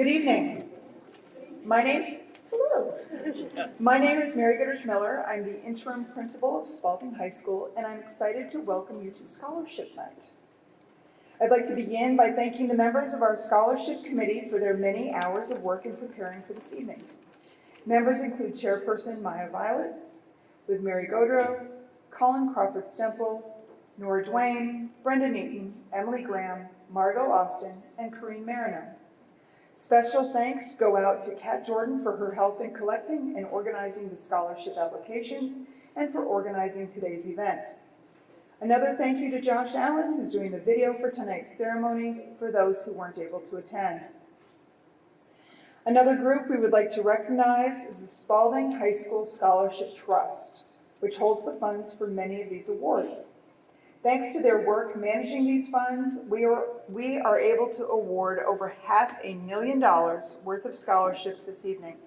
Good evening. My name is Mary Goodrich Miller. I'm the interim principal of Spalding High School, and I'm excited to welcome you to Scholarship Night. I'd like to begin by thanking the members of our scholarship committee for their many hours of work in preparing for this evening. Members include Chairperson Maya Violet, with Mary Godreau, Colin Crawford Stemple, Nora Duane, Brenda Newton, Emily Graham, Margot Austin, and Corrine Marino. Special thanks go out to Kat Jordan for her help in collecting and organizing the scholarship applications and for organizing today's event. Another thank you to Josh Allen, who's doing the video for tonight's ceremony for those who weren't able to attend. Another group we would like to recognize is the Spalding High School Scholarship Trust, which holds the funds for many of these awards. Thanks to their work managing these funds, we are able to award over $500,000 worth of scholarships this evening.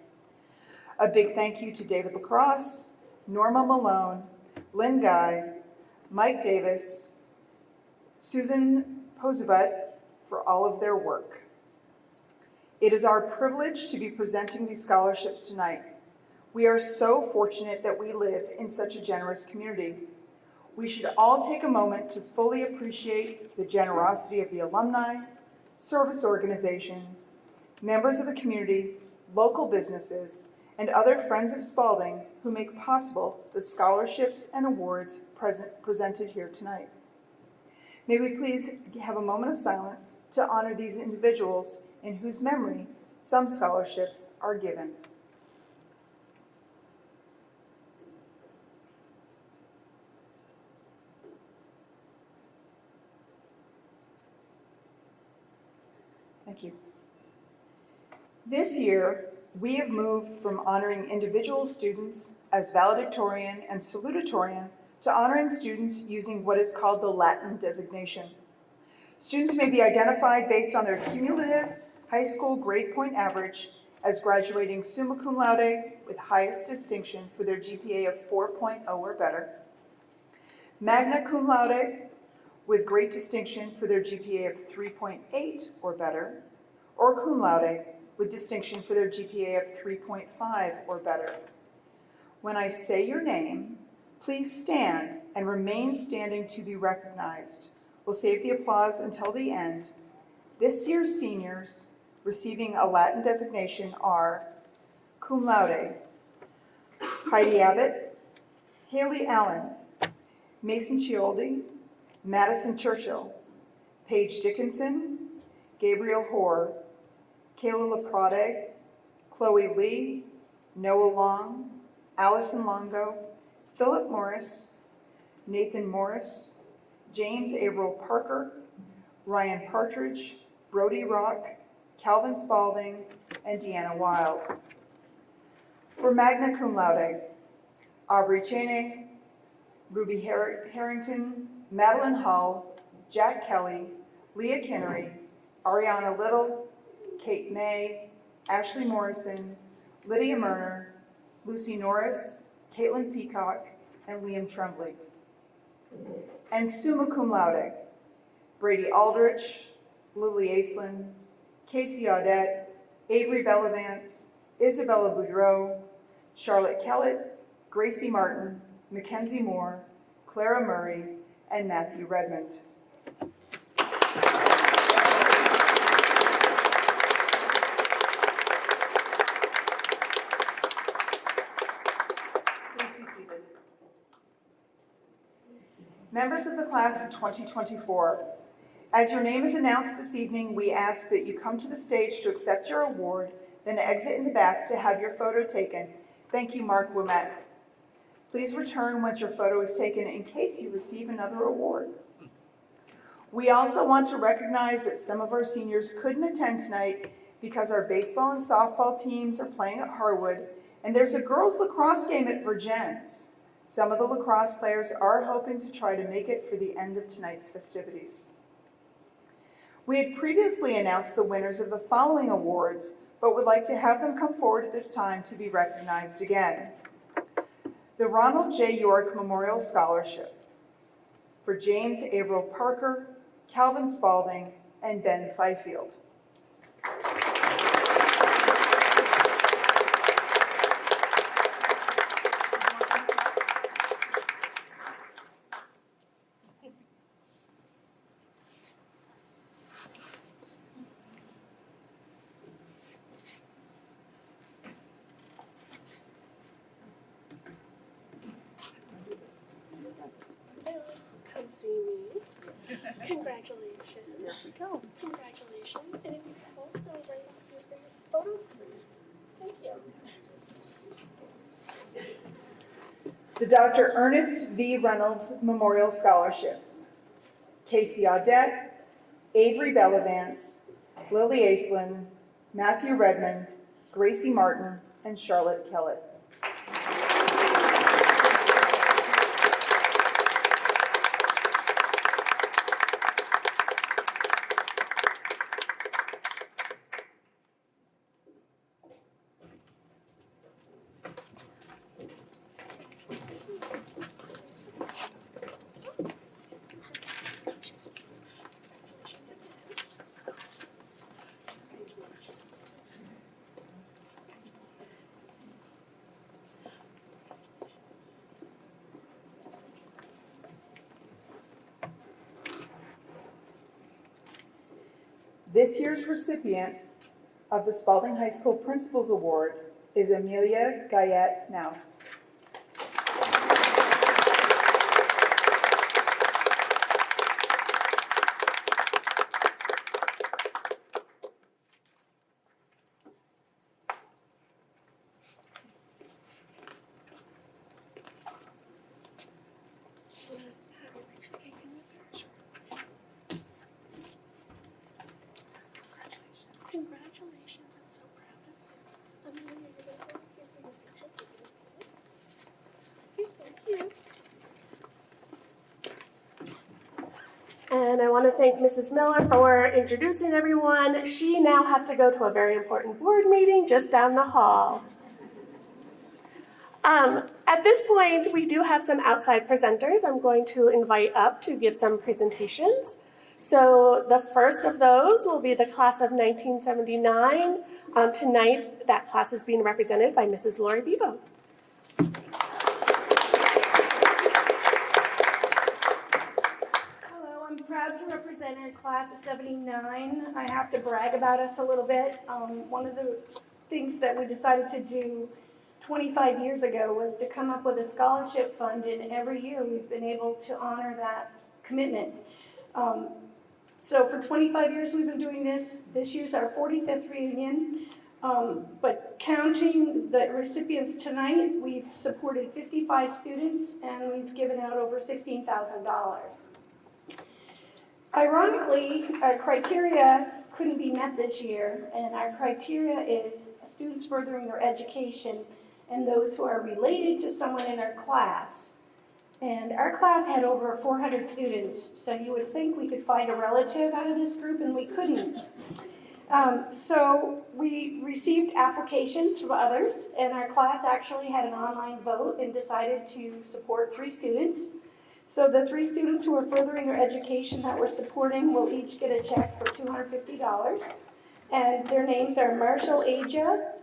A big thank you to David Lacrosse, Norma Malone, Lynn Guy, Mike Davis, Susan Posabut for all of their work. It is our privilege to be presenting these scholarships tonight. We are so fortunate that we live in such a generous community. We should all take a moment to fully appreciate the generosity of the alumni, service organizations, members of the community, local businesses, and other friends of Spalding who make possible the scholarships and awards presented here tonight. May we please have a moment of silence to honor these individuals in whose memory some scholarships are given. Thank you. This year, we have moved from honoring individual students as valedictorian and salutatorian to honoring students using what is called the Latin designation. Students may be identified based on their cumulative high school grade point average as graduating summa cum laude with highest distinction for their GPA of 4.0 or better, magna cum laude with great distinction for their GPA of 3.8 or better, or cum laude with distinction for their GPA of 3.5 or better. When I say your name, please stand and remain standing to be recognized. We'll save the applause until the end. This year's seniors receiving a Latin designation are cum laude, Heidi Abbott, Haley Allen, Mason Chioldi, Madison Churchill, Paige Dickinson, Gabriel Hoare, Kayla LaPrade, Chloe Lee, Noah Long, Allison Longo, Philip Morris, Nathan Morris, James Averill Parker, Ryan Partridge, Brody Rock, Calvin Spalding, and Deanna Wild. For magna cum laude, Aubrey Cheney, Ruby Harrington, Madeline Hull, Jack Kelly, Leah Kinnery, Ariana Little, Kate May, Ashley Morrison, Lydia Murner, Lucy Norris, Caitlin Peacock, and Liam Tremblay. And summa cum laude, Brady Aldrich, Lily Aislinn, Casey Audette, Avery Bellavance, Isabella Boudreau, Charlotte Kellett, Gracie Martin, Mackenzie Moore, Clara Murray, and Matthew Redmond. Please be seated. Members of the class of 2024, as your name is announced this evening, we ask that you come to the stage to accept your award, then exit in the back to have your photo taken. Thank you, Mark Womack. Please return once your photo is taken in case you receive another award. We also want to recognize that some of our seniors couldn't attend tonight because our baseball and softball teams are playing at Harwood, and there's a girls lacrosse game at Virgins. Some of the lacrosse players are hoping to try to make it for the end of tonight's festivities. We had previously announced the winners of the following awards, but would like to have them come forward at this time to be recognized again. The Ronald J. York Memorial Scholarship for James Averill Parker, Calvin Spalding, and Ben Fifield. Congratulations. Yes, we go. Congratulations. And if you both go right up here for your photos, please. Thank you. The Dr. Ernest V. Reynolds Memorial Scholarships. Casey Audette, Avery Bellavance, Lily Aislinn, Matthew Redmond, Gracie Martin, and Charlotte Kellett. This year's recipient of the Spalding High School Principals Award is Amelia Guyette Naus. Congratulations. I'm so proud of you. I'm going to give you a picture. Thank you. And I want to thank Mrs. Miller for introducing everyone. She now has to go to a very important board meeting just down the hall. At this point, we do have some outside presenters I'm going to invite up to give some presentations. So the first of those will be the class of 1979. Tonight, that class is being represented by Mrs. Lori Bebo. Hello, I'm proud to represent our class of 79. I have to brag about us a little bit. One of the things that we decided to do 25 years ago was to come up with a scholarship fund, and every year we've been able to honor that commitment. So for 25 years we've been doing this. This year's our 45th reunion. But counting the recipients tonight, we've supported 55 students and we've given out over $16,000. Ironically, our criteria couldn't be met this year, and our criteria is students furthering their education and those who are related to someone in our class. And our class had over 400 students, so you would think we could find a relative out of this group, and we couldn't. So we received applications from others, and our class actually had an online vote and decided to support 3 students. So the 3 students who are furthering their education that we're supporting will each get a check for $250. And their names are Marshall Aja,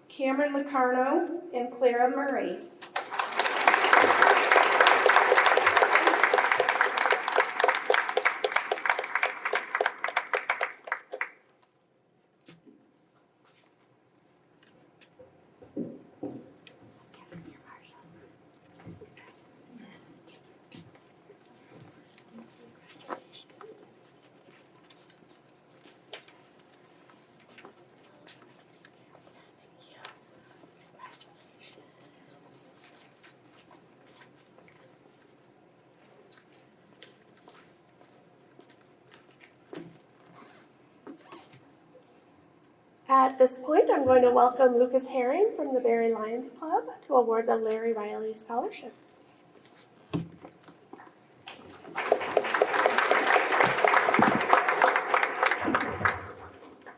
Cameron Locarno, and Clara Murray. At this point, I'm going to welcome Lucas Herring from the Barry Lions Club to award the Larry Riley Scholarship.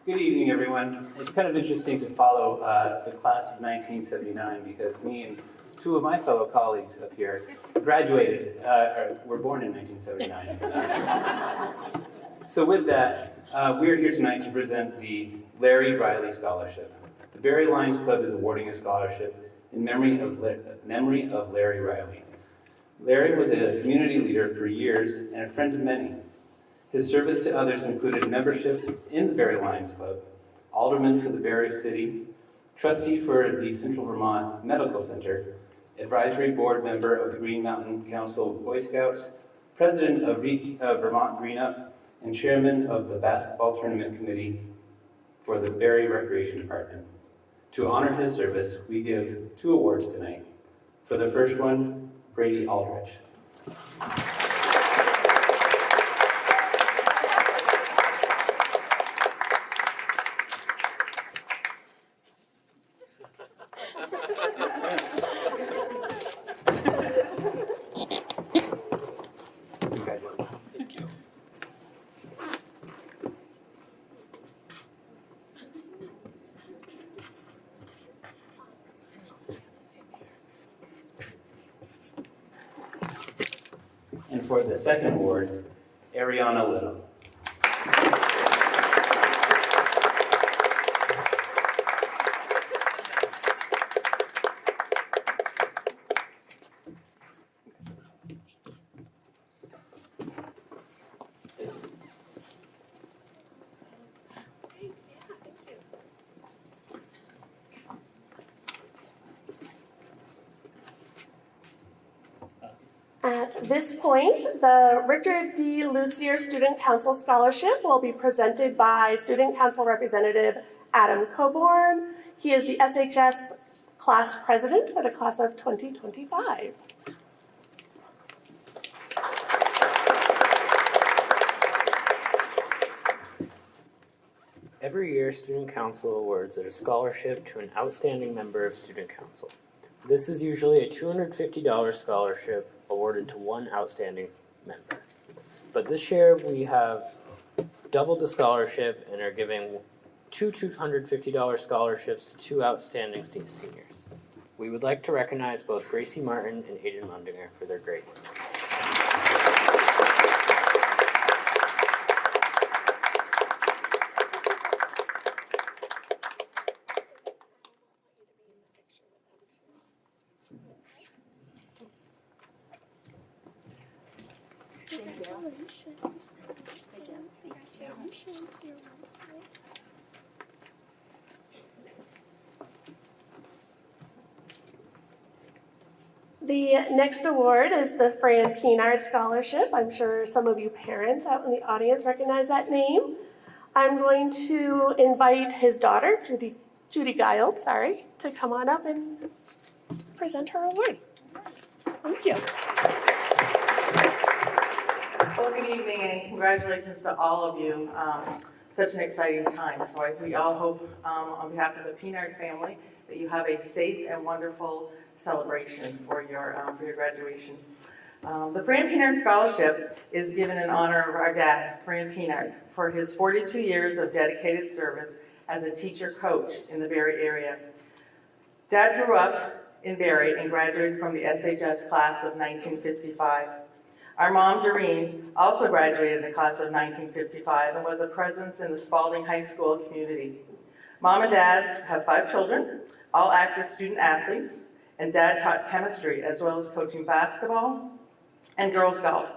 Good evening, everyone. It's kind of interesting to follow the class of 1979 because me and 2 of my fellow colleagues up here graduated, were born in 1979. So with that, we're here tonight to present the Larry Riley Scholarship. The Barry Lions Club is awarding a scholarship in memory of Larry Riley. Larry was a community leader for years and a friend of many. His service to others included membership in the Barry Lions Club, alderman for the Barry City, trustee for the Central Vermont Medical Center, advisory board member of the Green Mountain Council of Boy Scouts, president of Vermont Green Up, and chairman of the basketball tournament committee for the Barre Recreation Department. To honor his service, we give 2 awards tonight. For the first one, Brady Aldrich. And for the second award, Ariana Little. At this point, the Richard D. Lucier Student Council Scholarship will be presented by Student Council Representative Adam Coburn. He is the SHS class president for the class of 2025. Every year, Student Council awards a scholarship to an outstanding member of Student Council. This is usually a $250 scholarship awarded to one outstanding member. But this year, we have doubled the scholarship and are giving 2 $250 scholarships to 2 outstanding seniors. We would like to recognize both Gracie Martin and Aiden Mundinger for their great work. Congratulations. Again, congratulations. You're welcome. The next award is the Fran Peenard Scholarship. I'm sure some of you parents out in the audience recognize that name. I'm going to invite his daughter, Judy Giles, to come on up and present her award. Thank you. Well, good evening and congratulations to all of you. Such an exciting time. So we all hope on behalf of the Peenard family that you have a safe and wonderful celebration for your graduation. The Fran Peenard Scholarship is given in honor of our dad, Fran Peenard, for his 42 years of dedicated service as a teacher-coach in the Barre area. Dad grew up in Barre and graduated from the SHS class of 1955. Our mom, Doreen, also graduated in the class of 1955 and was a presence in the Spalding High School community. Mom and Dad have 5 children, all active student athletes, and Dad taught chemistry as well as coaching basketball and girls golf.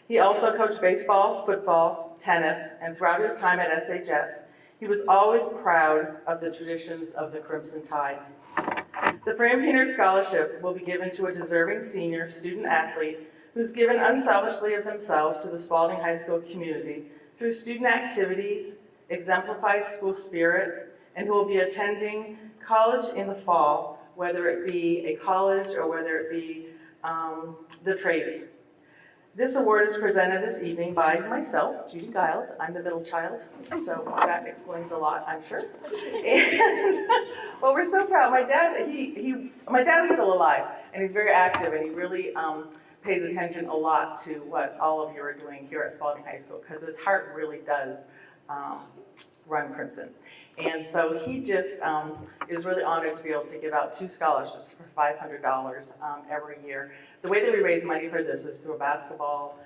He also coached baseball, football, tennis, and throughout his time at SHS, he was always proud of the traditions of the Crimson Tide. The Fran Peenard Scholarship will be given to a deserving senior student athlete who's given unselfishly of themselves to the Spalding High School community through student activities, exemplified school spirit, and who will be attending college in the fall, whether it be a college or whether it be the trades. This award is presented this evening by myself, Judy Giles. I'm the middle child, so that explains a lot, I'm sure. And, well, we're so proud. My dad, my dad is still alive, and he's very active, and he really pays attention a lot to what all of you are doing here at Spalding High School, because his heart really does run Crimson. And so he just is really honored to be able to give out 2 scholarships for $500 every year. The way that we raise money for this is through a basketball,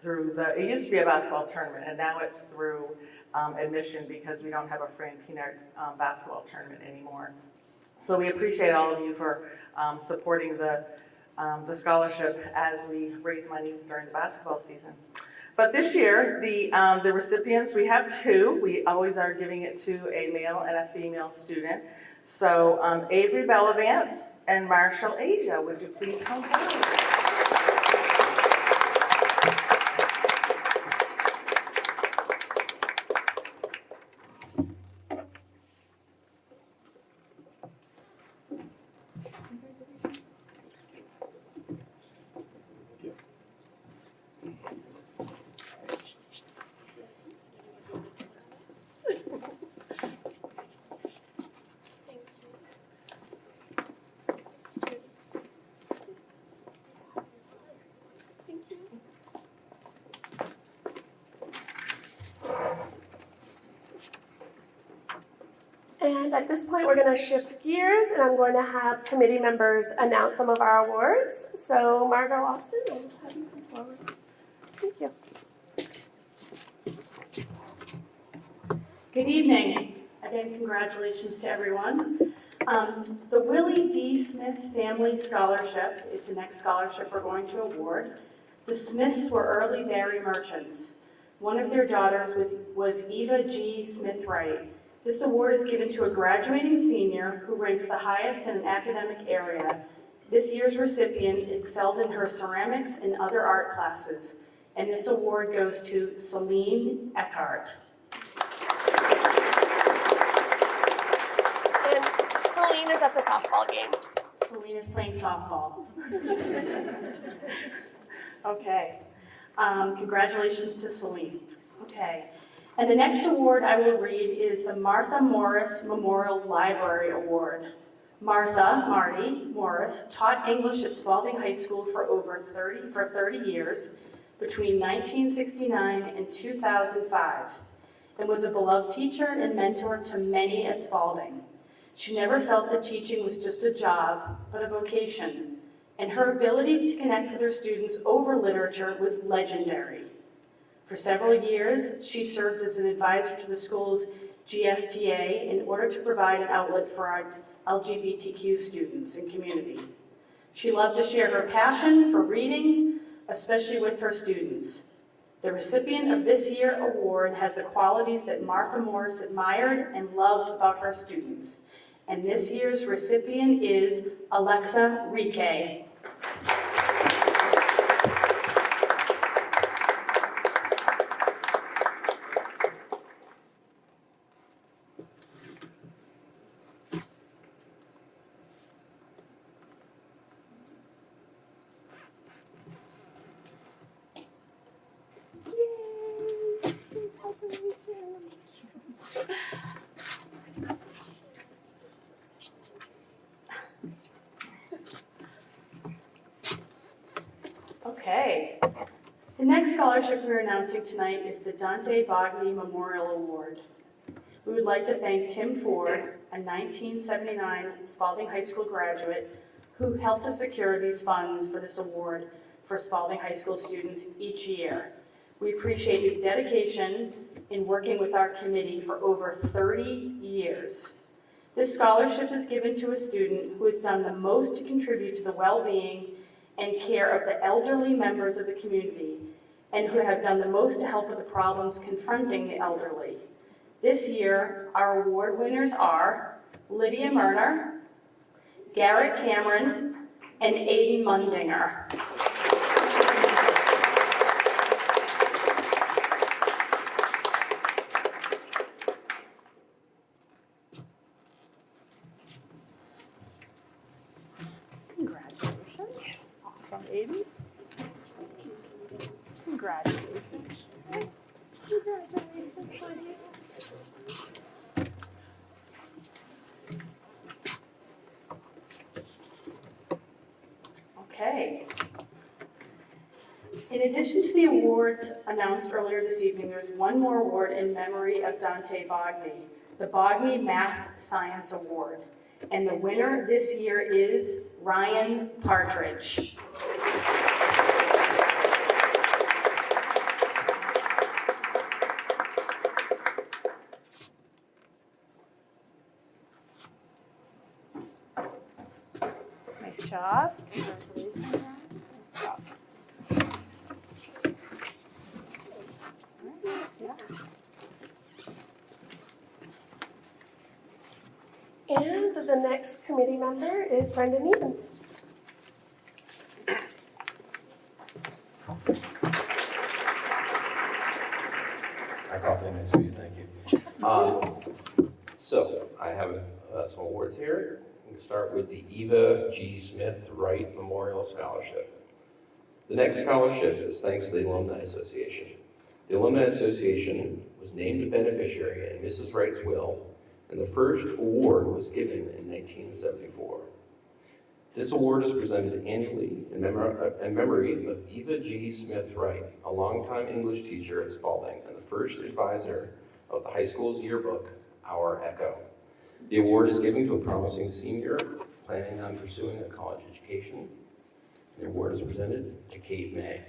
it used to be a basketball tournament, and now it's through admission because we don't have a Fran Peenard basketball tournament anymore. So we appreciate all of you for supporting the scholarship as we raise monies during the basketball season. But this year, the recipients, we have 2. We always are giving it to a male and a female student. So Avery Bellavance and Marshall Asia, would you please come forward? And at this point, we're going to shift gears, and I'm going to have committee members announce some of our awards. So, Margot Austin, I will have you come forward. Thank you. Good evening. Again, congratulations to everyone. The Willie D. Smith Family Scholarship is the next scholarship we're going to award. The Smiths were early dairy merchants. One of their daughters was Eva G. Smith Wright. This award is given to a graduating senior who ranks the highest in an academic area. This year's recipient excelled in her ceramics and other art classes, and this award goes to Celine Eckhart. And Celine is at the softball game. Celine is playing softball. Okay. Congratulations to Celine. Okay. And the next award I will read is the Martha Morris Memorial Library Award. Marty Morris taught English at Spalding High School for 30 years, between 1969 and 2005, and was a beloved teacher and mentor to many at Spalding. She never felt that teaching was just a job, but a vocation, and her ability to connect with her students over literature was legendary. For several years, she served as an advisor to the school's GSTA in order to provide an outlet for our LGBTQ students and community. She loved to share her passion for reading, especially with her students. The recipient of this year's award has the qualities that Martha Morris admired and loved about her students. And this year's recipient is Alexa Rike. Okay. The next scholarship we're announcing tonight is the Dante Bogny Memorial Award. We would like to thank Tim Ford, a 1979 Spalding High School graduate, who helped us secure these funds for this award for Spalding High School students each year. We appreciate his dedication in working with our committee for over 30 years. This scholarship is given to a student who has done the most to contribute to the well-being and care of the elderly members of the community, and who have done the most to help with the problems confronting the elderly. This year, our award winners are Lydia Murner, Garrett Cameron, and Aiden Mundinger. Congratulations. Awesome, Aiden. Congratulations. Congratulations, ladies. Okay. In addition to the awards announced earlier this evening, there's one more award in memory of Dante Bogny, the Bogny Math Science Award. And the winner this year is Ryan Partridge. Nice job. Congratulations. Nice job. And the next committee member is Brendan Eden. That's awfully nice of you, thank you. So I have some awards here. I'm going to start with the Eva G. Smith Wright Memorial Scholarship. The next scholarship is thanks to the Alumni Association. The Alumni Association was named a beneficiary in Mrs. Wright's will, and the first award was given in 1974. This award is presented annually in memory of Eva G. Smith Wright, a longtime English teacher at Spalding and the first advisor of the high school's yearbook, Our Echo. The award is given to a promising senior planning on pursuing a college education. The award is presented to Kate May.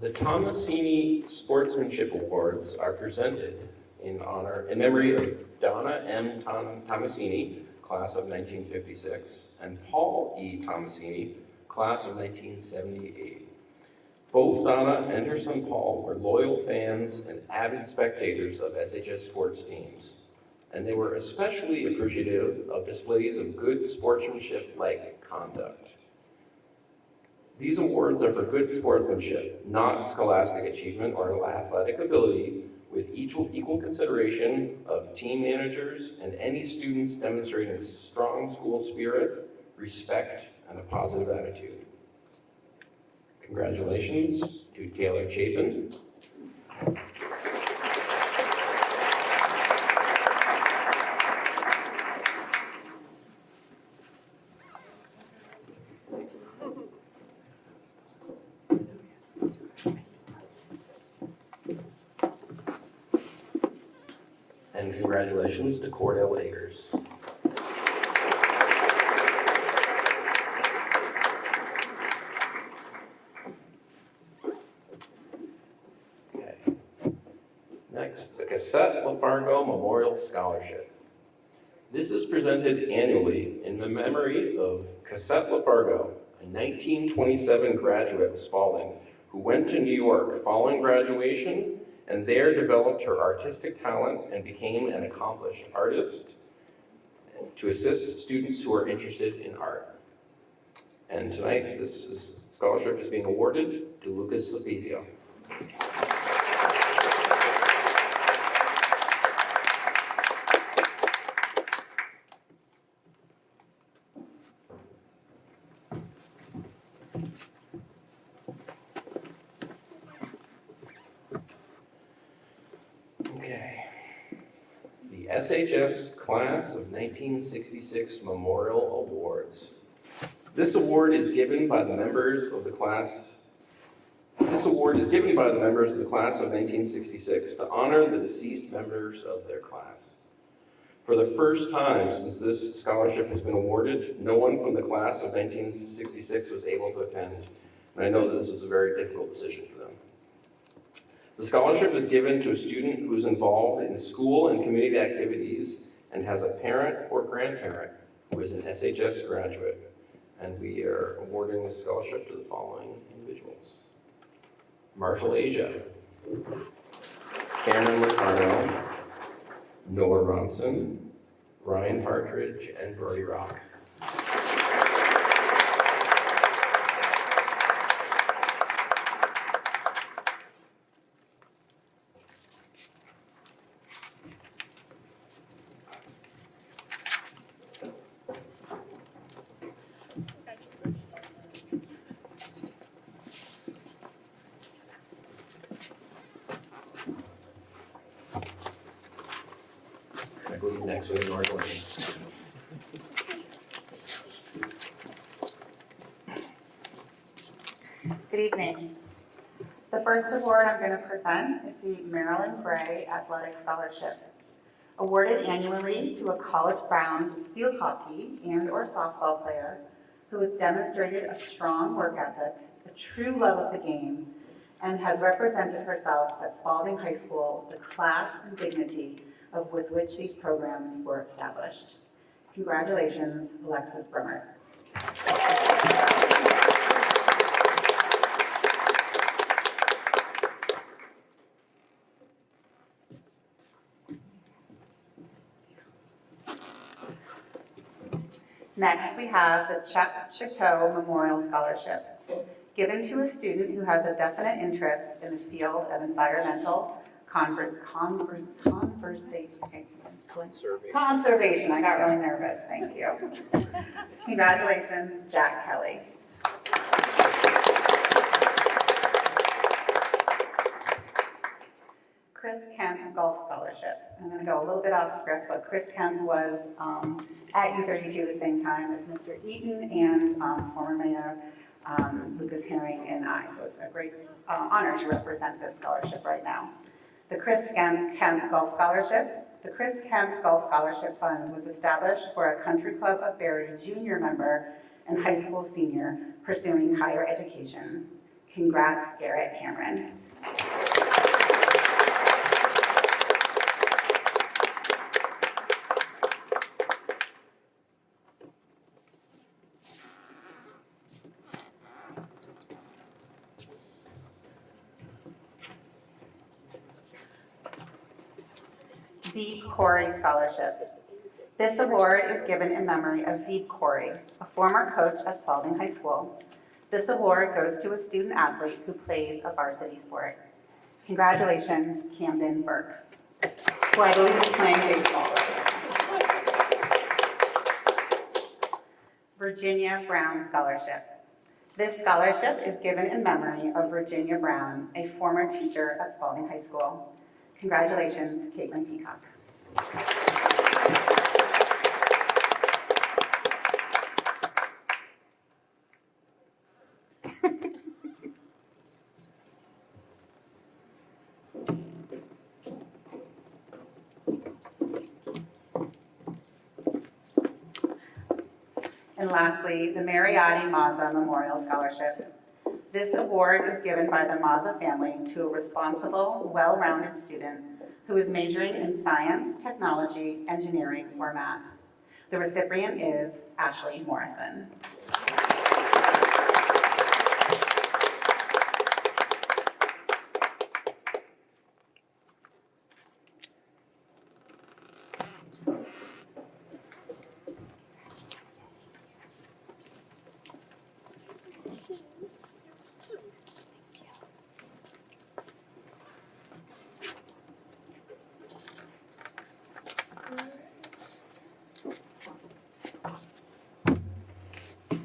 The Tomasini Sportsmanship Awards are presented in memory of Donna M. Tomasini, class of 1956, and Paul E. Tomasini, class of 1978. Both Donna and her son Paul were loyal fans and avid spectators of SHS sports teams, and they were especially appreciative of displays of good sportsmanship-like conduct. These awards are for good sportsmanship, not scholastic achievement or athletic ability, with equal consideration of team managers and any students demonstrating strong school spirit, respect, and a positive attitude. Congratulations to Taylor Chapin. And congratulations to Cordell Akers. Okay. Next, the Cassette LaFargo Memorial Scholarship. This is presented annually in the memory of Cassette LaFargo, a 1927 graduate of Spalding who went to New York following graduation and there developed her artistic talent and became an accomplished artist to assist students who are interested in art. And tonight, this scholarship is being awarded to Lucas Sapizio. Okay. The SHS Class of 1966 Memorial Awards. This award is given by the members of the class. This award is given by the members of the class of 1966 to honor the deceased members of their class. For the first time since this scholarship has been awarded, no one from the class of 1966 was able to attend, and I know that this was a very difficult decision for them. The scholarship is given to a student who is involved in school and community activities and has a parent or grandparent who is an SHS graduate. And we are awarding the scholarship to the following individuals: Marshall Asia, Cameron Locarno, Noah Ronson, Ryan Partridge, and Brody Rock. I believe next was North Lane. Good evening. The first award I'm going to present is the Marilyn Gray Athletic Scholarship, awarded annually to a college-bound field hockey and/or softball player who has demonstrated a strong work ethic, a true love of the game, and has represented herself at Spalding High School with the class and dignity with which these programs were established. Congratulations, Alexis Brummer. Next, we have the Chuck Chateau Memorial Scholarship, given to a student who has a definite interest in the field of environmental conservation. I got really nervous, thank you. Congratulations, Jack Kelly. Golf Scholarship. I'm going to go a little bit off script, but Chris Kemp was at U32 at the same time as Mr. Eaton and former Mayor Lucas Herring and I. So it's a great honor to represent this scholarship right now. The Chris Kemp Golf Scholarship. The Chris Kemp Golf Scholarship Fund was established for a Country Club of Barrie junior member and high school senior pursuing higher education. Congrats, Garrett Cameron. Deep Corey Scholarship. This award is given in memory of Deep Corey, a former coach at Spalding High School. This award goes to a student athlete who plays a varsity sport. Congratulations, Camden Burke, who I believe is playing baseball right now. Virginia Brown Scholarship. This scholarship is given in memory of Virginia Brown, a former teacher at Spalding High School. Congratulations, Caitlin Peacock. And lastly, the Mariotti Mazza Memorial Scholarship. This award is given by the Mazza family to a responsible, well-rounded student who is majoring in science, technology, engineering, or math. The recipient is Ashley Morrison.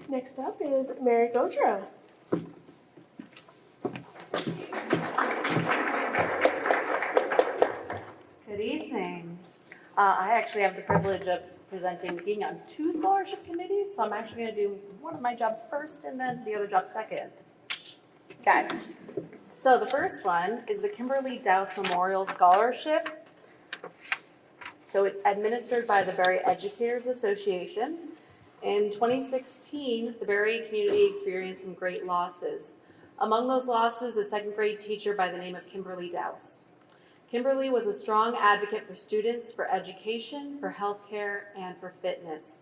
Next up is Mary Gaudreau. Good evening. I actually have the privilege of being on 2 scholarship committees, so I'm actually going to do one of my jobs first and then the other job second. Okay. So the first one is the Kimberly Dowse Memorial Scholarship. So it's administered by the Barrie Educators Association. In 2016, the Barrie community experienced some great losses. Among those losses, a 2nd grade teacher by the name of Kimberly Dowse. Kimberly was a strong advocate for students, for education, for healthcare, and for fitness.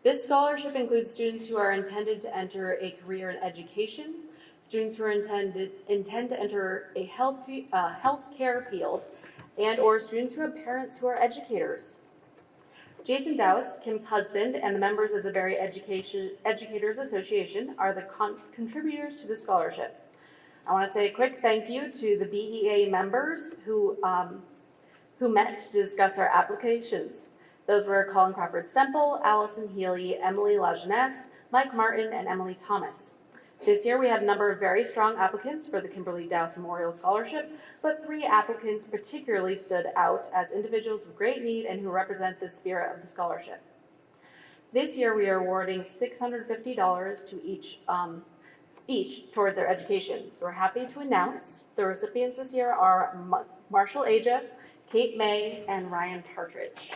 This scholarship includes students who are intended to enter a career in education, students who are intend to enter a healthcare field, and or students who have parents who are educators. Jason Dowse, Kim's husband, and the members of the Barrie Educators Association are the contributors to the scholarship. I want to say a quick thank you to the BEA members who met to discuss our applications. Those were Colin Crawford Stemple, Allison Healy, Emily Lajeunesse, Mike Martin, and Emily Thomas. This year we had a number of very strong applicants for the Kimberly Dowse Memorial Scholarship, but 3 applicants particularly stood out as individuals with great need and who represent the spirit of the scholarship. This year we are awarding $650 to each toward their education. So we're happy to announce the recipients this year are Marshall Aja, Kate May, and Ryan Partridge.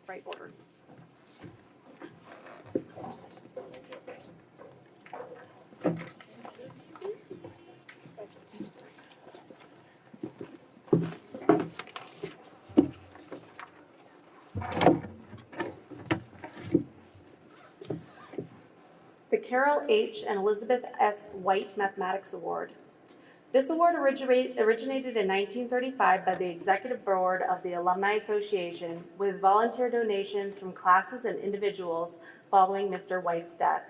Right order. The Carol H. and Elizabeth S. White Mathematics Award. This award originated in 1935 by the Executive Board of the Alumni Association with volunteer donations from classes and individuals following Mr. White's death.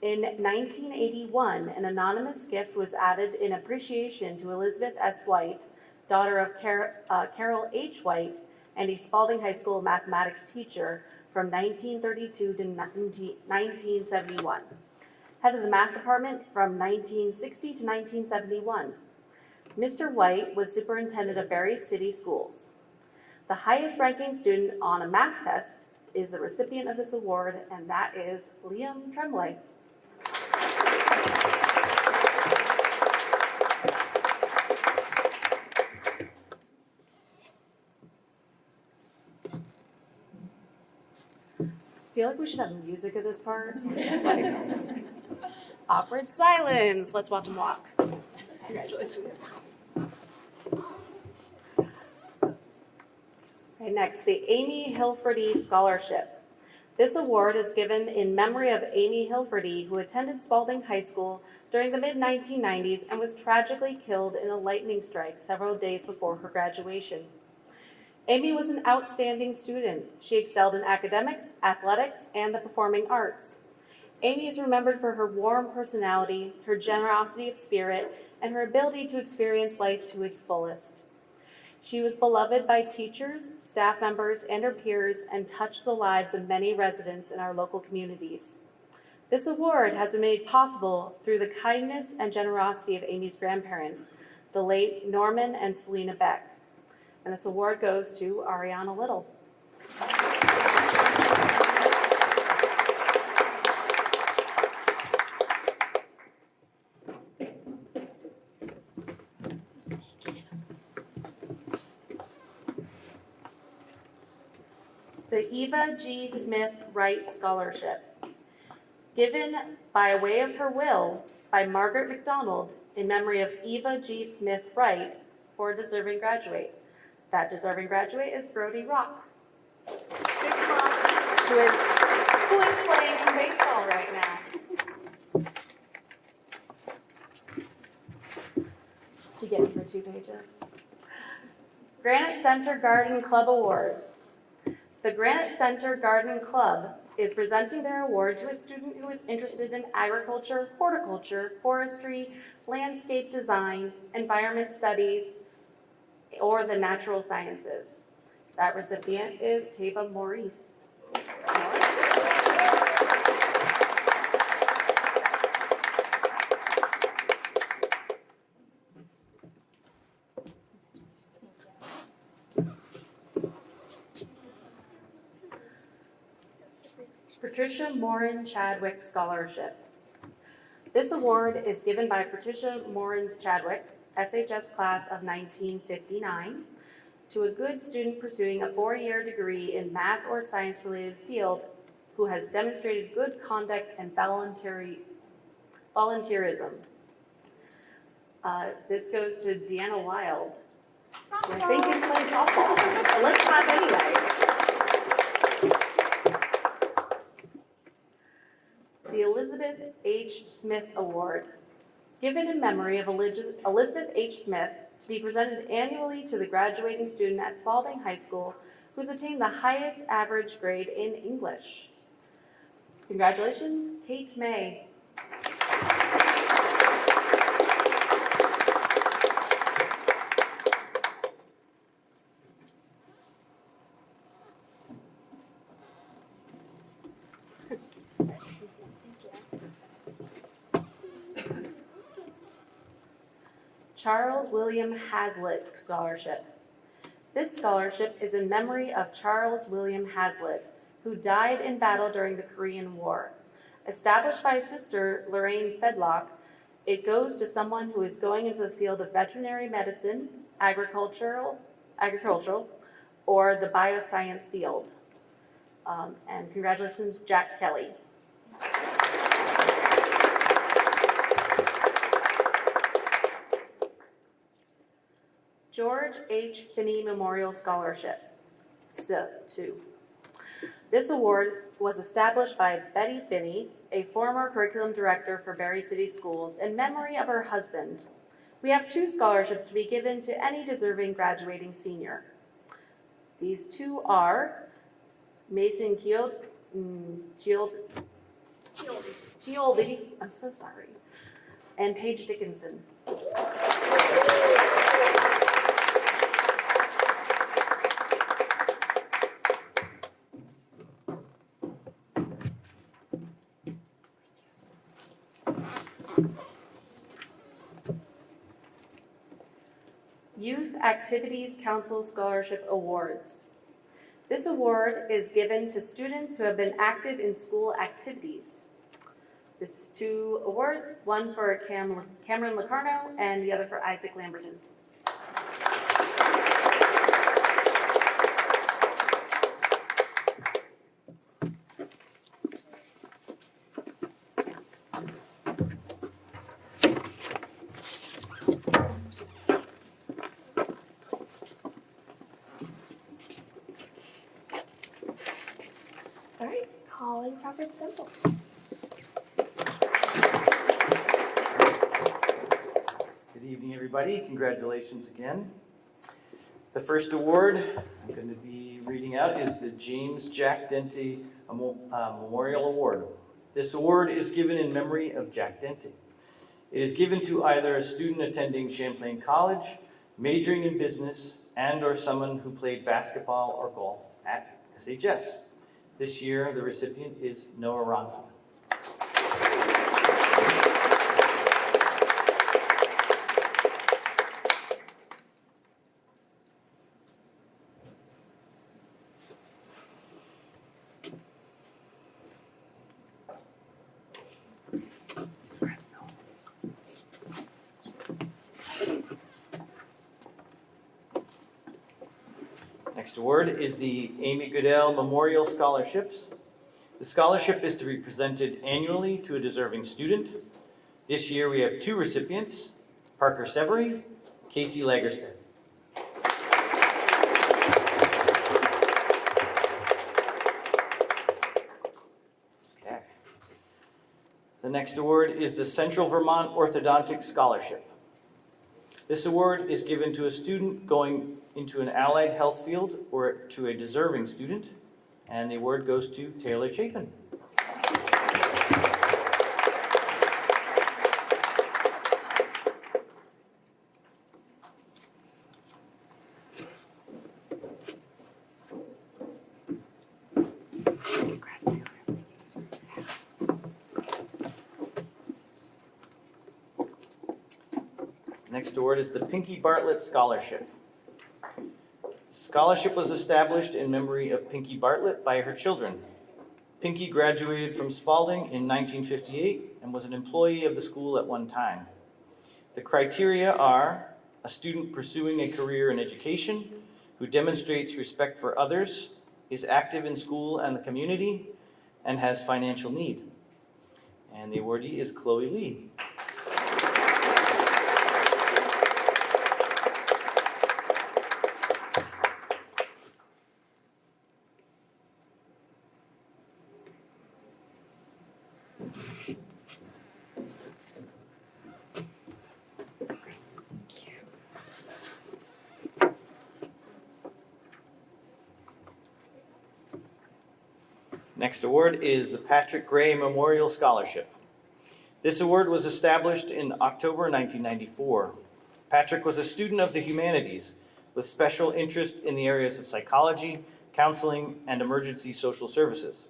In 1981, an anonymous gift was added in appreciation to Elizabeth S. White, daughter of Carol H. White, and a Spalding High School mathematics teacher from 1932 to 1971. Head of the math department from 1960 to 1971. Mr. White was superintendent of Berry City Schools. The highest ranking student on a math test is the recipient of this award, and that is Liam Tremblay. I feel like we should have music at this part. It's just like awkward silence. Let's watch them walk. Congratulations. Okay, next, the Amy Hilferty Scholarship. This award is given in memory of Amy Hilferty, who attended Spalding High School during the mid-1990s and was tragically killed in a lightning strike several days before her graduation. Amy was an outstanding student. She excelled in academics, athletics, and the performing arts. Amy is remembered for her warm personality, her generosity of spirit, and her ability to experience life to its fullest. She was beloved by teachers, staff members, and her peers, and touched the lives of many residents in our local communities. This award has been made possible through the kindness and generosity of Amy's grandparents, the late Norman and Selena Beck. And this award goes to Ariana Little. The Eva G. Smith Wright Scholarship, given by way of her will by Margaret McDonald in memory of Eva G. Smith Wright for a deserving graduate. That deserving graduate is Brody Rock, who is playing some baseball right now. You get it for 2 pages. Granite Center Garden Club Awards. The Granite Center Garden Club is presenting their award to a student who is interested in agriculture, horticulture, forestry, landscape design, environment studies, or the natural sciences. That recipient is Tava Maurice. Patricia Morin Chadwick Scholarship. This award is given by Patricia Morin Chadwick, SHS class of 1959, to a good student pursuing a 4-year degree in math or science-related field who has demonstrated good conduct and volunteerism. This goes to Deanna Wild, who I think is playing softball. Let's clap anyway. The Elizabeth H. Smith Award, given in memory of Elizabeth H. Smith, to be presented annually to the graduating student at Spalding High School who has attained the highest average grade in English. Congratulations, Kate May. Charles William Hazlitt Scholarship. This scholarship is in memory of Charles William Hazlitt, who died in battle during the Korean War. Established by his sister, Lorraine Fedlock, it goes to someone who is going into the field of veterinary medicine, agricultural, or the bioscience field. And congratulations, Jack Kelly. George H. Finney Memorial Scholarship, SU. This award was established by Betty Finney, a former curriculum director for Berry City Schools, in memory of her husband. We have 2 scholarships to be given to any deserving graduating senior. These 2 are Mason Gioldi, I'm so sorry, and Paige Dickinson. Youth Activities Council Scholarship Awards. This award is given to students who have been active in school activities. This is 2 awards, one for Cameron Locarno and the other for Isaac Lamberton. All right, Holly Crawford Stemple. Good evening, everybody. Congratulations again. The first award I'm going to be reading out is the James Jack Denty Memorial Award. This award is given in memory of Jack Denty. It is given to either a student attending Champlain College, majoring in business, and or someone who played basketball or golf at SHS. This year, the recipient is Noah Ronson. Next award is the Amy Goodell Memorial Scholarships. The scholarship is to be presented annually to a deserving student. This year we have 2 recipients, Parker Severy, Casey Lagerstead. Okay. The next award is the Central Vermont Orthodontic Scholarship. This award is given to a student going into an allied health field or to a deserving student, and the award goes to Taylor Chapin. Next award is the Pinky Bartlett Scholarship. Scholarship was established in memory of Pinky Bartlett by her children. Pinky graduated from Spalding in 1958 and was an employee of the school at one time. The criteria are a student pursuing a career in education who demonstrates respect for others, is active in school and the community, and has financial need. And the awardee is Chloe Lee. Next award is the Patrick Gray Memorial Scholarship. This award was established in October 1994. Patrick was a student of the humanities with special interest in the areas of psychology, counseling, and emergency social services.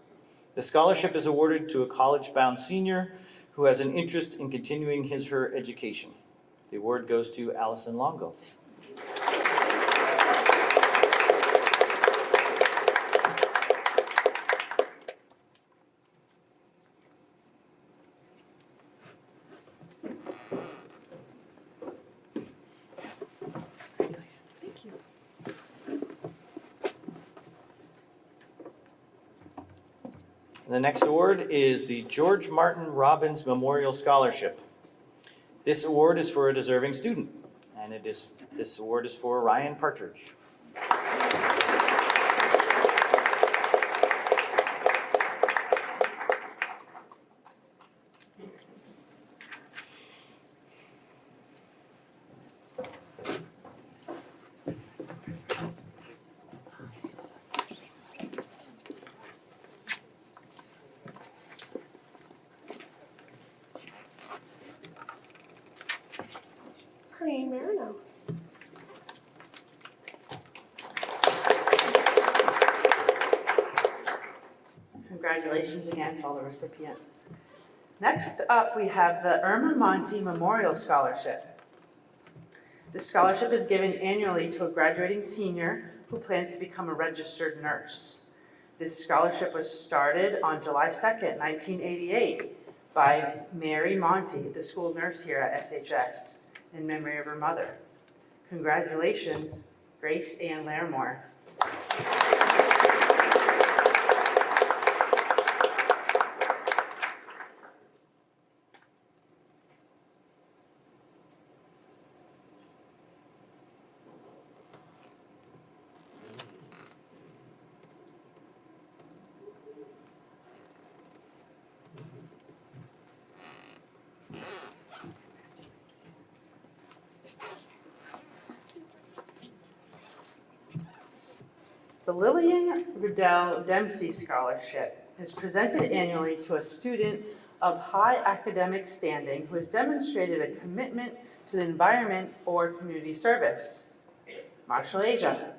The scholarship is awarded to a college-bound senior who has an interest in continuing his/her education. The award goes to Allison Longo. The next award is the George Martin Robbins Memorial Scholarship. This award is for a deserving student, and this award is for Ryan Partridge. Crane Marino. Congratulations again to all the recipients. Next up, we have the Irma Monte Memorial Scholarship. This scholarship is given annually to a graduating senior who plans to become a registered nurse. This scholarship was started on July 2nd, 1988 by Mary Monty, the school nurse here at SHS, in memory of her mother. Congratulations, Grace Ann Larimore. The Lillian Riddell Dempsey Scholarship is presented annually to a student of high academic standing who has demonstrated a commitment to the environment or community service. Marshall Asia.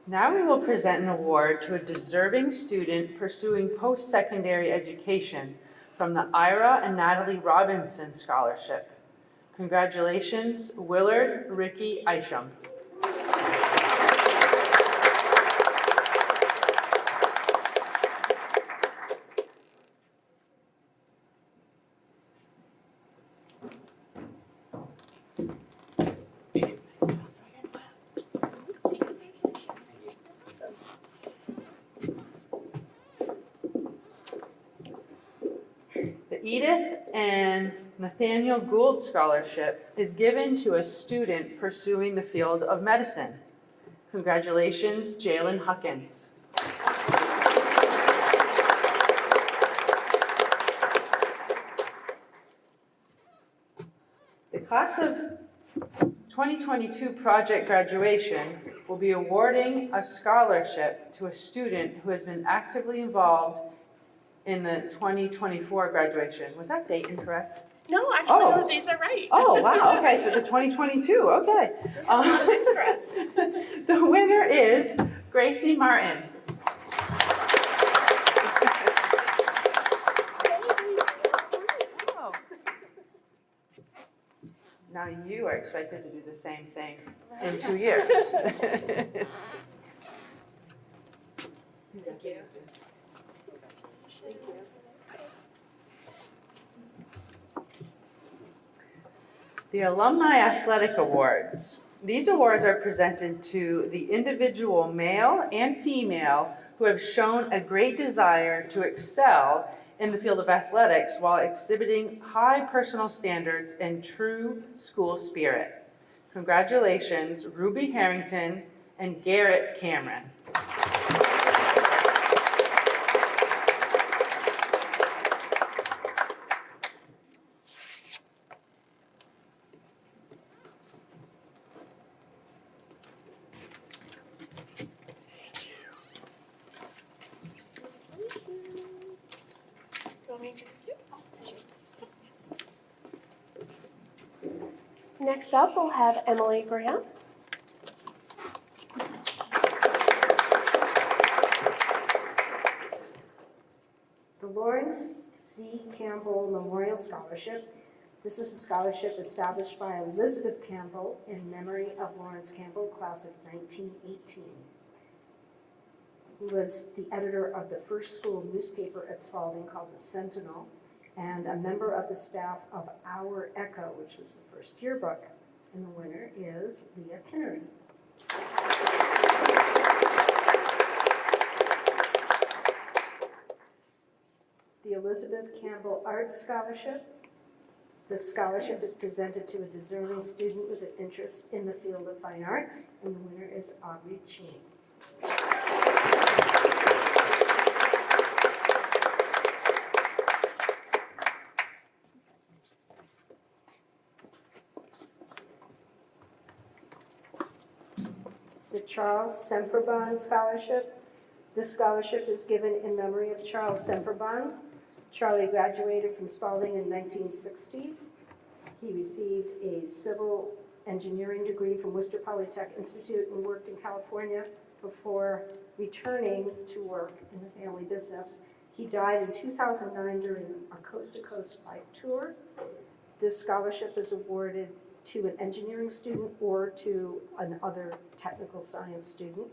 Now we will present an award to a deserving student pursuing post-secondary education from the Ira and Natalie Robinson Scholarship. Congratulations, Willard Ricky Isham. Edith and Nathaniel Gould Scholarship is given to a student pursuing the field of medicine. Congratulations, Jalen Huckins. The class of 2022 project graduation will be awarding a scholarship to a student who has been actively involved in the 2024 graduation. Was that date incorrect? No, actually, the dates are right. Oh, wow. Okay, so the 2022. Okay. Extra. The winner is Gracie Martin. Now you are expected to do the same thing in 2 years. Thank you. The Alumni Athletic Awards. These awards are presented to the individual male and female who have shown a great desire to excel in the field of athletics while exhibiting high personal standards and true school spirit. Congratulations, Ruby Harrington and Garrett Cameron. Next up, we'll have Emily Graham. The Lawrence C. Campbell Memorial Scholarship. This is a scholarship established by Elizabeth Campbell in memory of Lawrence Campbell, class of 1918. He was the editor of the first school newspaper at Spalding called the Sentinel, and a member of the staff of Our Echo, which was the first yearbook. And the winner is Leah Kennery. The Elizabeth Campbell Arts Scholarship. This scholarship is presented to a deserving student with an interest in the field of fine arts, and the winner is Aubrey Cheney. The Charles Semperbon Scholarship. This scholarship is given in memory of Charles Semperbon, Charlie graduated from Spalding in 1960. He received a civil engineering degree from Worcester Polytech Institute and worked in California before returning to work in the family business. He died in 2009 during a coast-to-coast bike tour. This scholarship is awarded to an engineering student or to another technical science student.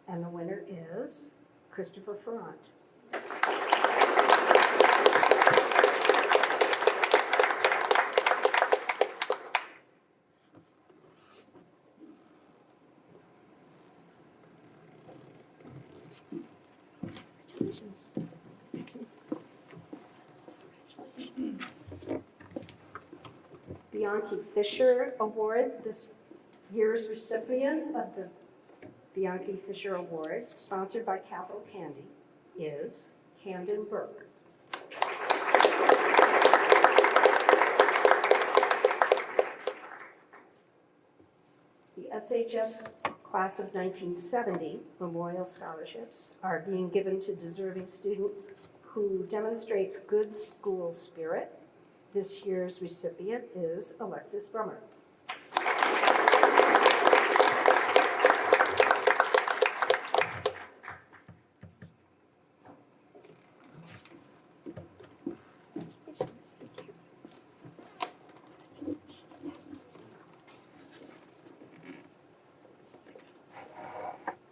And the winner is Christopher Ferrand. Bianchi Fisher Award. This year's recipient of the Bianchi Fisher Award, sponsored by Capital Candy, is Camden Burke. The SHS Class of 1970 Memorial Scholarships are being given to deserving student who demonstrates good school spirit. This year's recipient is Alexis Brummer.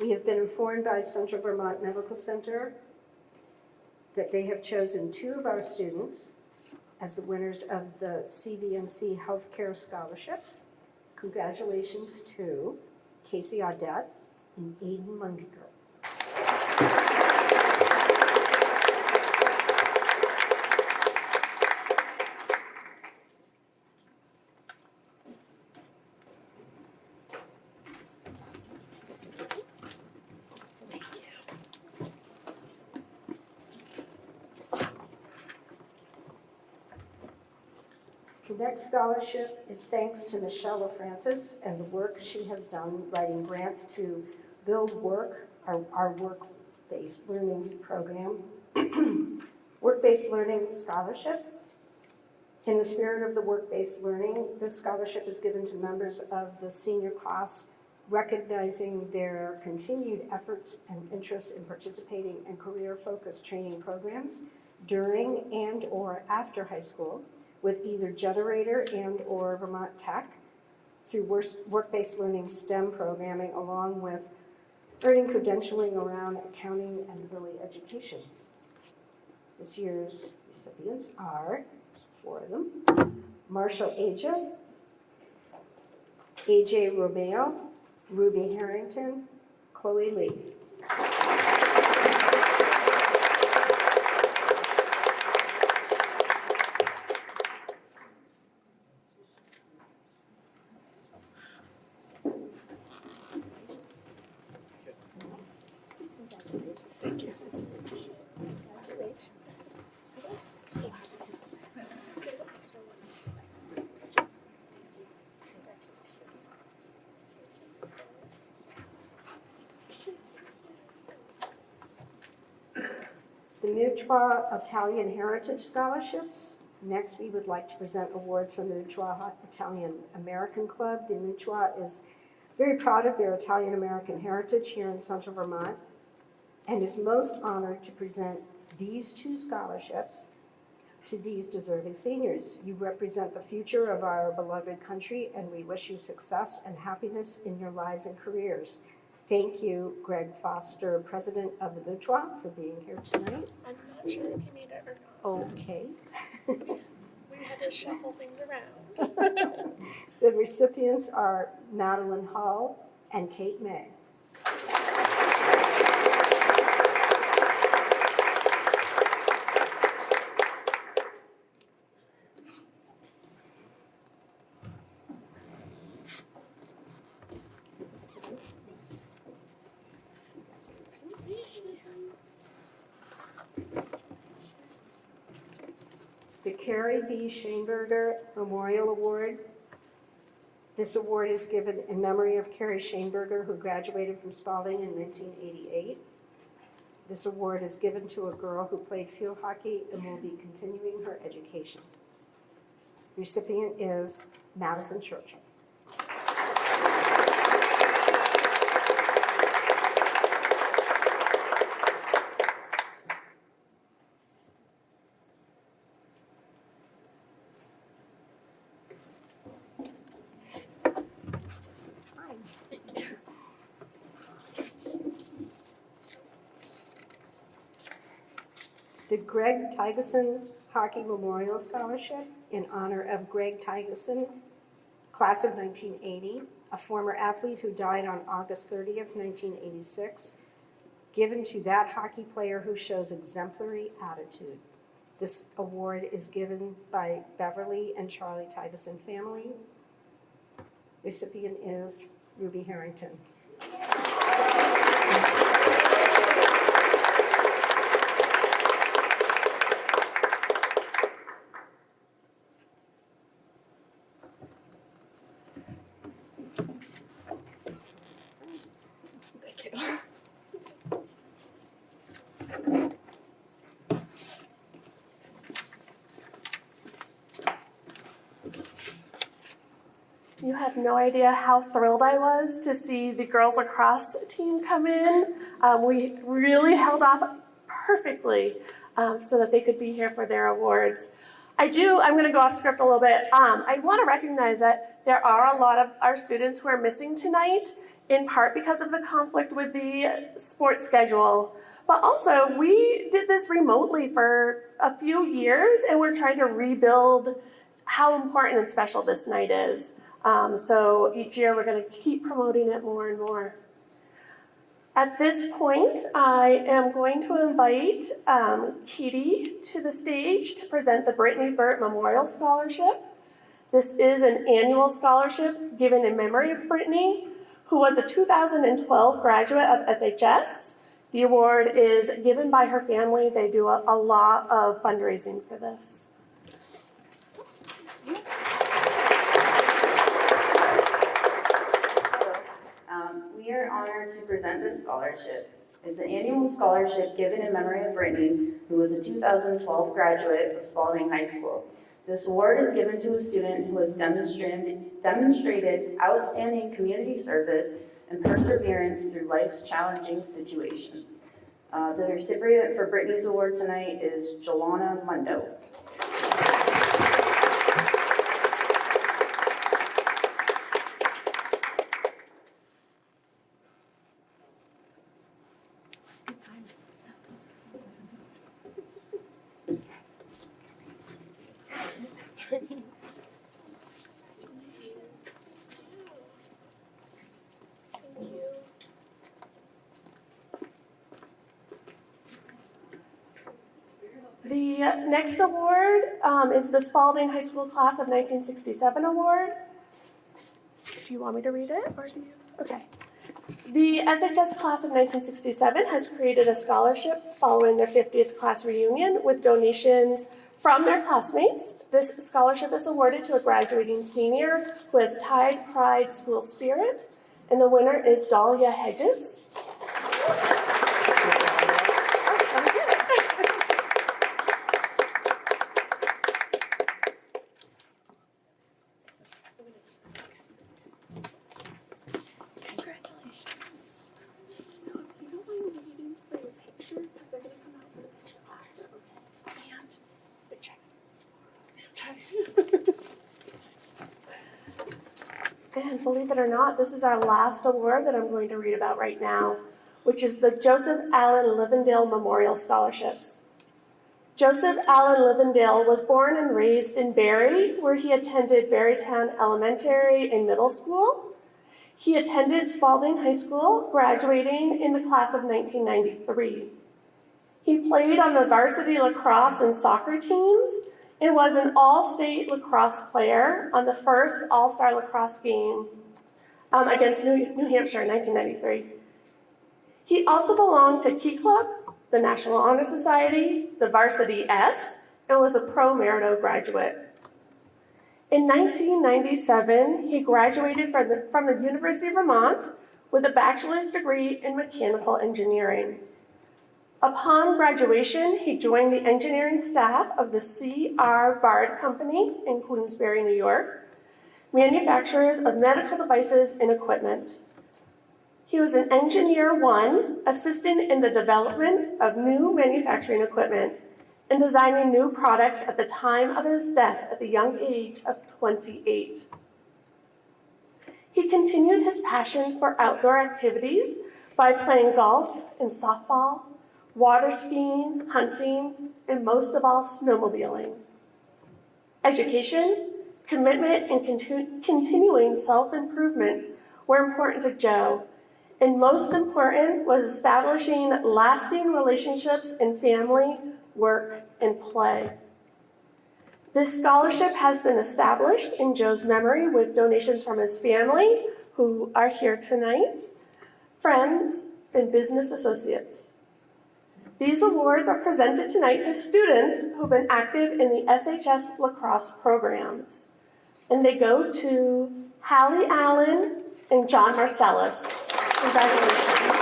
We have been informed by Central Vermont Medical Center that they have chosen 2 of our students as the winners of the CVMC Healthcare Scholarship. Congratulations to Casey Audette and Aiden Mundiger. The next scholarship is thanks to Michelle LaFrancis and the work she has done writing grants to build work, our work-based learning program, work-based learning scholarship. In the spirit of the work-based learning, this scholarship is given to members of the senior class, recognizing their continued efforts and interest in participating in career-focused training programs during and or after high school, with either Generator and or Vermont Tech through work-based learning STEM programming, along with earning credentialing around accounting and early education. This year's recipients are 4 of them: Marshall Aja, AJ Romeo, Ruby Harrington, Chloe Lee. The Mutua Italian Heritage Scholarships. Next, we would like to present awards from the Mutua Italian American Club. The Mutua is very proud of their Italian American heritage here in Central Vermont and is most honored to present these 2 scholarships to these deserving seniors. You represent the future of our beloved country, and we wish you success and happiness in your lives and careers. Thank you, Greg Foster, President of the Mutua, for being here tonight. I'm not sure if you need it or not. Okay. We had to shuffle things around. The recipients are Madeline Hull and Kate May. The Carrie B. Shaneberger Memorial Award. This award is given in memory of Carrie Shaneberger, who graduated from Spalding in 1988. This award is given to a girl who played field hockey and will be continuing her education. Recipient is Madison Churchill. The Greg Tygeson Hockey Memorial Scholarship in honor of Greg Tygeson, class of 1980, a former athlete who died on August 30th, 1986, given to that hockey player who shows exemplary attitude. This award is given by Beverly and Charlie Tygeson family. Recipient is Ruby Harrington. You have no idea how thrilled I was to see the girls lacrosse team come in. We really held off perfectly so that they could be here for their awards. I'm going to go off script a little bit. I want to recognize that there are a lot of our students who are missing tonight, in part because of the conflict with the sports schedule. But also, we did this remotely for a few years, and we're trying to rebuild how important and special this night is. So each year we're going to keep promoting it more and more. At this point, I am going to invite Katie to the stage to present the Brittany Burt Memorial Scholarship. This is an annual scholarship given in memory of Brittany, who was a 2012 graduate of SHS. The award is given by her family. They do a lot of fundraising for this. We are honored to present this scholarship. It's an annual scholarship given in memory of Brittany, who was a 2012 graduate of Spalding High School. This award is given to a student who has demonstrated outstanding community service and perseverance through life's challenging situations. The recipient for Brittany's award tonight is Jolana Mundo. The next award is the Spalding High School Class of 1967 Award. Do you want me to read it, or do you? Okay. The SHS Class of 1967 has created a scholarship following their 50th class reunion with donations from their classmates. This scholarship is awarded to a graduating senior who has Tide Pride school spirit, and the winner is Dahlia Hedges. And believe it or not, this is our last award that I'm going to read about right now, which is the Joseph Allen Livendale Memorial Scholarships. Joseph Allen Livendale was born and raised in Barry, where he attended Barrytown Elementary and Middle School. He attended Spalding High School, graduating in the class of 1993. He played on the varsity lacrosse and soccer teams and was an all-state lacrosse player on the first all-star lacrosse game against New Hampshire in 1993. He also belonged to Key Club, the National Honor Society, the Varsity S, and was a Pro Merito graduate. In 1997, he graduated from the University of Vermont with a bachelor's degree in mechanical engineering. Upon graduation, he joined the engineering staff of the C.R. Bard Company in Queensbury, New York, manufacturers of medical devices and equipment. He was an Engineer 1, assisting in the development of new manufacturing equipment and designing new products at the time of his death at the young age of 28. He continued his passion for outdoor activities by playing golf and softball, water skiing, hunting, and most of all, snowmobiling. Education, commitment, and continuing self-improvement were important to Joe, and most important was establishing lasting relationships in family, work, and play. This scholarship has been established in Joe's memory with donations from his family, who are here tonight, friends, and business associates. These awards are presented tonight to students who've been active in the SHS lacrosse programs. And they go to Hallie Allen and John Marcellus. Congratulations.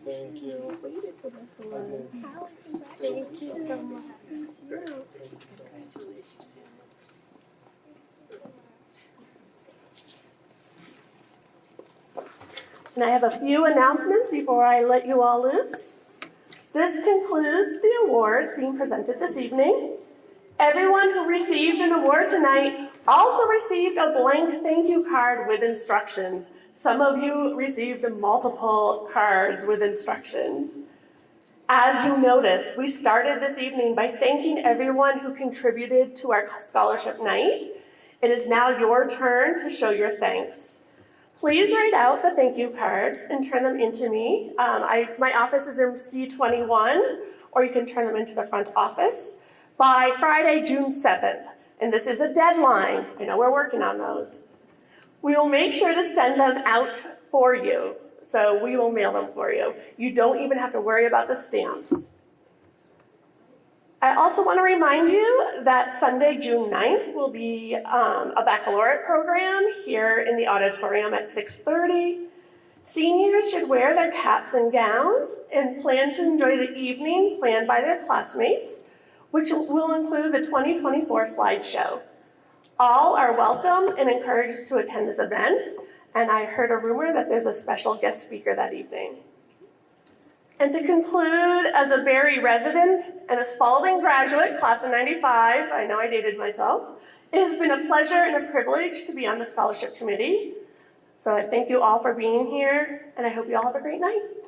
Thank you. You waited for this one. Thank you so much. Thank you. Congratulations. And I have a few announcements before I let you all loose. This concludes the awards being presented this evening. Everyone who received an award tonight also received a blank thank you card with instructions. Some of you received multiple cards with instructions. As you noticed, we started this evening by thanking everyone who contributed to our scholarship night. It is now your turn to show your thanks. Please write out the thank you cards and turn them into me. My office is in C21, or you can turn them into the front office by Friday, June 7th. And this is a deadline. I know we're working on those. We will make sure to send them out for you. So we will mail them for you. You don't even have to worry about the stamps. I also want to remind you that Sunday, June 9th, will be a baccalaureate program here in the auditorium at 6:30. Seniors should wear their caps and gowns and plan to enjoy the evening planned by their classmates, which will include the 2024 slideshow. All are welcome and encouraged to attend this event, and I heard a rumor that there's a special guest speaker that evening. And to conclude, as a Barrie resident and a Spalding graduate, class of 95, I know I dated myself, it has been a pleasure and a privilege to be on the scholarship committee. So I thank you all for being here, and I hope you all have a great night.